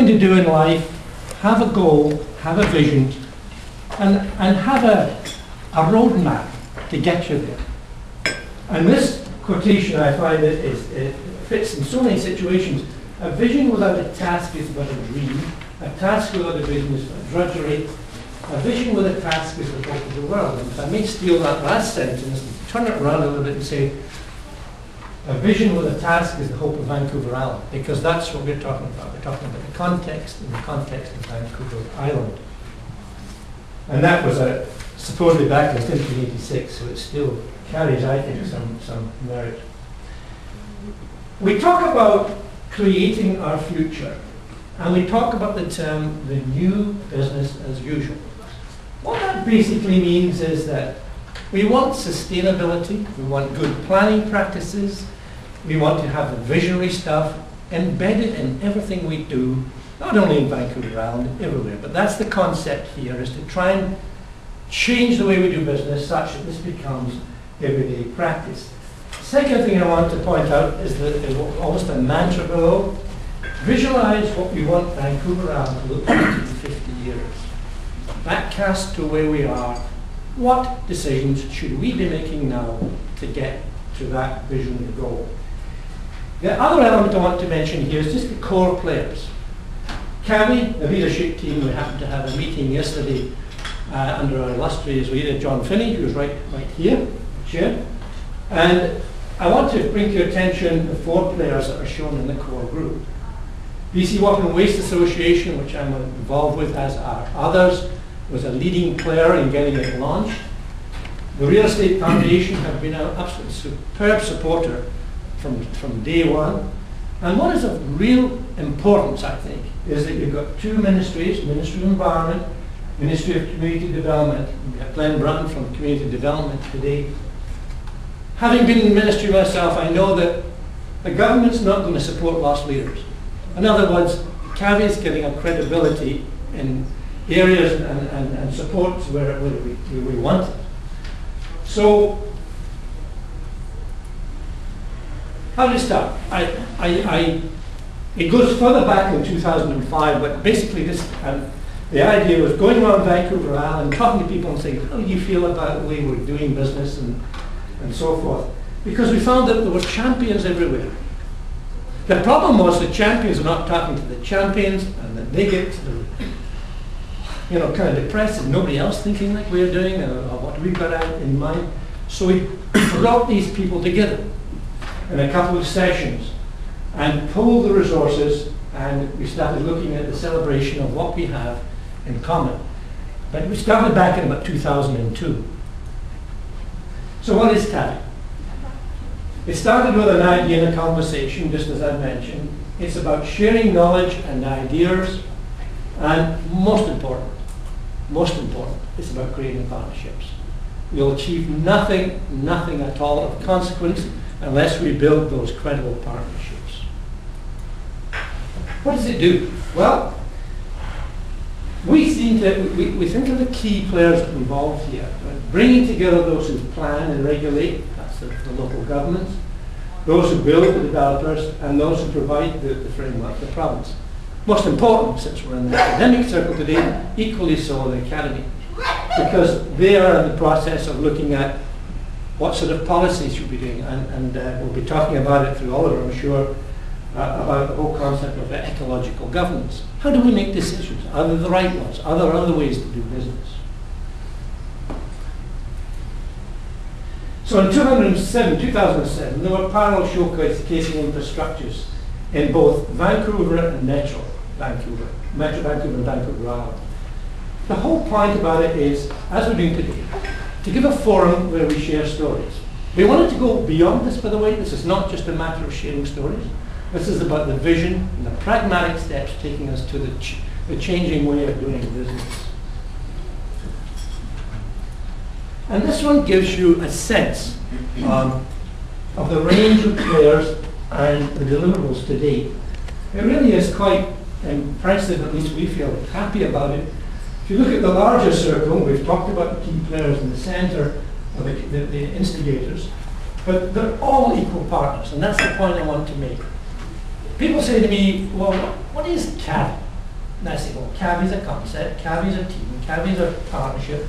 going to do in life, have a goal, have a vision, and have a roadmap to get you there. And this quotation, I find it fits in so many situations. A vision without a task is but a dream. A task without a vision is but drudgery. A vision with a task is the hope of the world. And if I may steal that last sentence, turn it around a little bit and say, a vision with a task is the hope of Vancouver Island, because that's what we're talking about. We're talking about the context, in the context of Vancouver Island. And that was supposedly back in 1986, so it still carries, I think, some merit. We talk about creating our future, and we talk about the term, the new business as usual. What that basically means is that we want sustainability, we want good planning practices, we want to have the visionary stuff embedded in everything we do, not only in Vancouver Island, everywhere. But that's the concept here, is to try and change the way we do business such that this becomes everyday practice. Second thing I want to point out is that almost a mantra below. Visualize what we want Vancouver Island to look like in 50 years. Backcast to where we are. What decisions should we be making now to get to that vision and goal? The other element I want to mention here is just the core players. CAVI, the leadership team, we happened to have a meeting yesterday under our illustrious leader, John Finney, who's right here, chair. And I want to bring to your attention the 4 players that are shown in the core group. BC Water and Waste Association, which I'm involved with, as are others, was a leading player in getting it launched. The Real Estate Foundation have been an absolutely superb supporter from day one. And what is of real importance, I think, is that you've got 2 ministries, Ministry of Environment, Ministry of Community Development. We have Glenn Brunton from Community Development today. Having been in ministry myself, I know that the government's not going to support lost leaders. In other words, CAVI is getting a credibility in areas and supports where we want it. So, how did it start? It goes further back in 2005, but basically the idea was going around Vancouver Island, talking to people and saying, how do you feel about the way we're doing business and so forth. Because we found that there were champions everywhere. The problem was the champions are not talking to the champions, and that they get kind of depressed and nobody else thinking like we're doing, or what we've got out in mind. So we brought these people together in a couple of sessions and pulled the resources, and we started looking at the celebration of what we have in common. But we started back in about 2002. So what is CAVI? It started with an idea and a conversation, just as I mentioned. It's about sharing knowledge and ideas, and most important, it's about creating partnerships. We'll achieve nothing at all of consequence unless we build those credible partnerships. What does it do? Well, we think of the key players involved here, bringing together those who plan and regulate, that's the local governments, those who build, the developers, and those who provide the framework, the province. Most important, since we're in the academic circle today, equally so the academy, because they are in the process of looking at what sort of policies you'll be doing, and we'll be talking about it through Oliver, I'm sure, about the whole concept of ecological governance. How do we make decisions? Are they the right ones? Are there other ways to do business? So in 2007, there were parallel showcasing infrastructures in both Vancouver and Metro Vancouver and Vancouver Island. The whole point about it is, as we're doing today, to give a forum where we share stories. We wanted to go beyond this, by the way. This is not just a matter of sharing stories. This is about the vision and the pragmatic steps taking us to the changing way of doing business. And this one gives you a sense of the range of players and the deliverables to date. It really is quite impressive, at least we feel happy about it. If you look at the larger circle, we've talked about the key players in the center, of the instigators, but they're all equal partners, and that's the point I want to make. People say to me, well, what is CAVI? And I say, well, CAVI is a concept, CAVI is a team, CAVI is a partnership.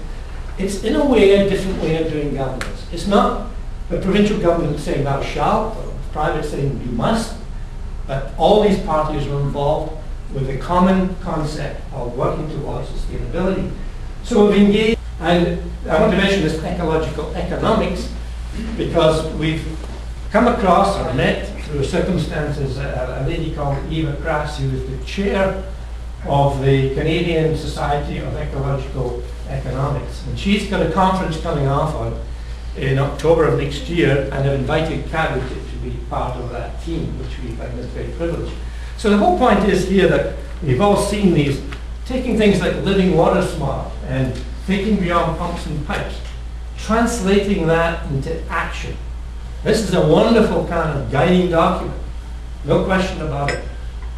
It's in a way a different way of doing governance. It's not the provincial government saying thou shalt, or the private saying you must, but all these parties are involved with the common concept of working towards sustainability. So we've engaged, and I want to mention this ecological economics because we've come across or met through circumstances a lady called Eva Kras, who is the chair of the Canadian Society of Ecological Economics. And she's got a conference coming off on in October of next year, and have invited CAVI to be part of that team, which we find is very privileged. So the whole point is here that we've all seen these, taking things like living water smart and thinking beyond pumps and pipes, translating that into action. This is a wonderful kind of guiding document, no question about it.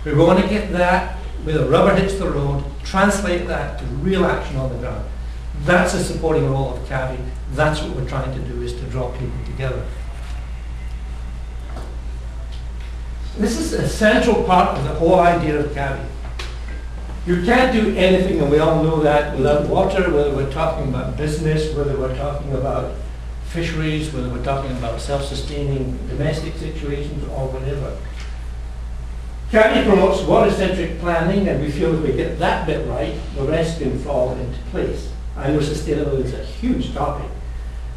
We want to get that, where the rubber hits the road, translate that to real action on the ground. That's a supporting role of CAVI. That's what we're trying to do, is to draw people together. This is a central part of the whole idea of CAVI. You can't do anything, and we all know that, without water, whether we're talking about business, whether we're talking about fisheries, whether we're talking about self-sustaining domestic situations or whatever. CAVI promotes water-centric planning, and we feel if we get that bit right, the rest can fall into place. I know sustainability is a huge topic,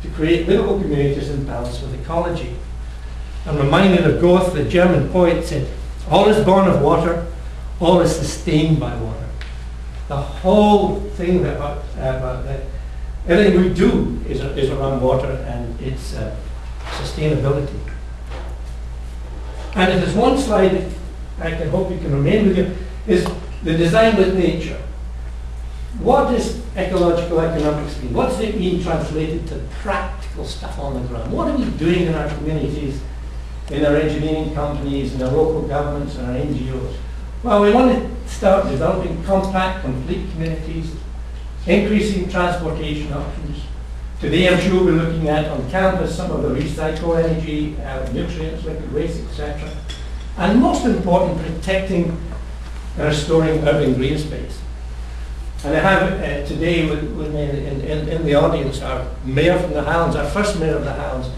to create livable communities in balance with ecology. I'm reminded of Goethe, the German poet, said, all is born of water, all is sustained by water. The whole thing about that, everything we do is around water and its sustainability. And if there's one slide I can hope you can remain with you, is the design with nature. What does ecological economics mean? What does it mean translated to practical stuff on the ground? What are we doing in our communities, in our engineering companies, in our local governments, and our NGOs? Well, we want to start developing compact, complete communities, increasing transportation options. Today, I'm sure we're looking at on campus some of the recycled energy, nutrients, liquid waste, etc. And most important, protecting and restoring urban green space. And I have today with me in the audience our mayor from the Highlands, our first mayor of the Highlands,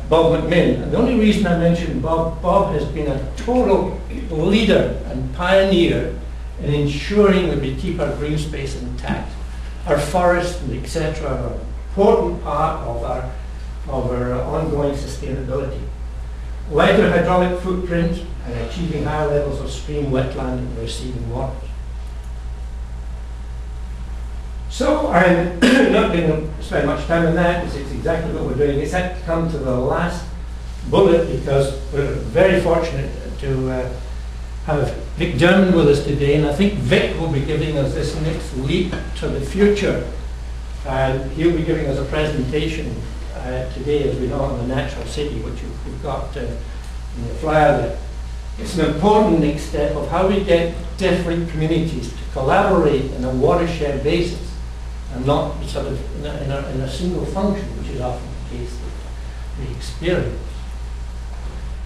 Bob McMinn. And the only reason I mention Bob has been a total leader and pioneer in ensuring that we keep our green space intact. Our forests and etc. are an important part of our ongoing sustainability. Lighter hydraulic footprint and achieving higher levels of stream, wetland and receiving waters. So I'm not going to spend much time on that, because it's exactly what we're doing. It's had to come to the last bullet because we're very fortunate to have Vic German with us today, and I think Vic will be giving us this next leap to the future. And he'll be giving us a presentation today, as we know, on the natural city, which we've got in the flyer there. It's an important next step of how we get different communities to collaborate in a watershed basis, and not sort of in a single function, which is often the case that we experience.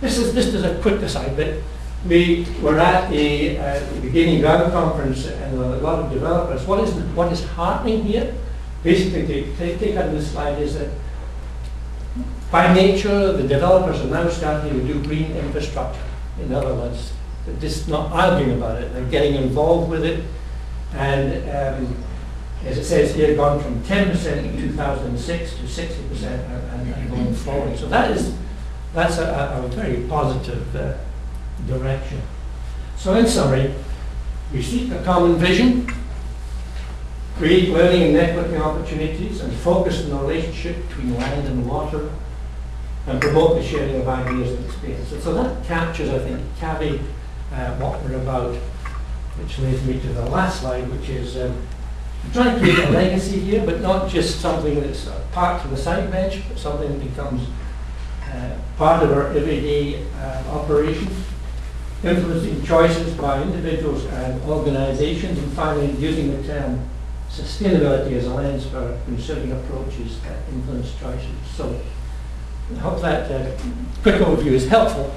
This is a quick aside bit. We were at the beginning gravel conference, and a lot of developers. What is happening here? Basically, take out this slide is that by nature, the developers are now starting to do green infrastructure. In other words, they're just not arguing about it. They're getting involved with it, and as it says here, gone from 10% in 2006 to 60% and going forward. So that's a very positive direction. So in summary, we seek a common vision, create learning and networking opportunities, and focus on the relationship between land and water, and promote the sharing of ideas and experiences. So that captures, I think, CAVI, what we're about, which leads me to the last slide, which is trying to create a legacy here, but not just something that's parked to the side bench, but something that becomes part of our everyday operation, influencing choices by individuals and organizations, and finally using the term sustainability as a lens for considering approaches that influence choices. So I hope that quick overview is helpful,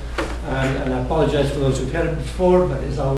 and I apologize for those who've heard it before, but it's all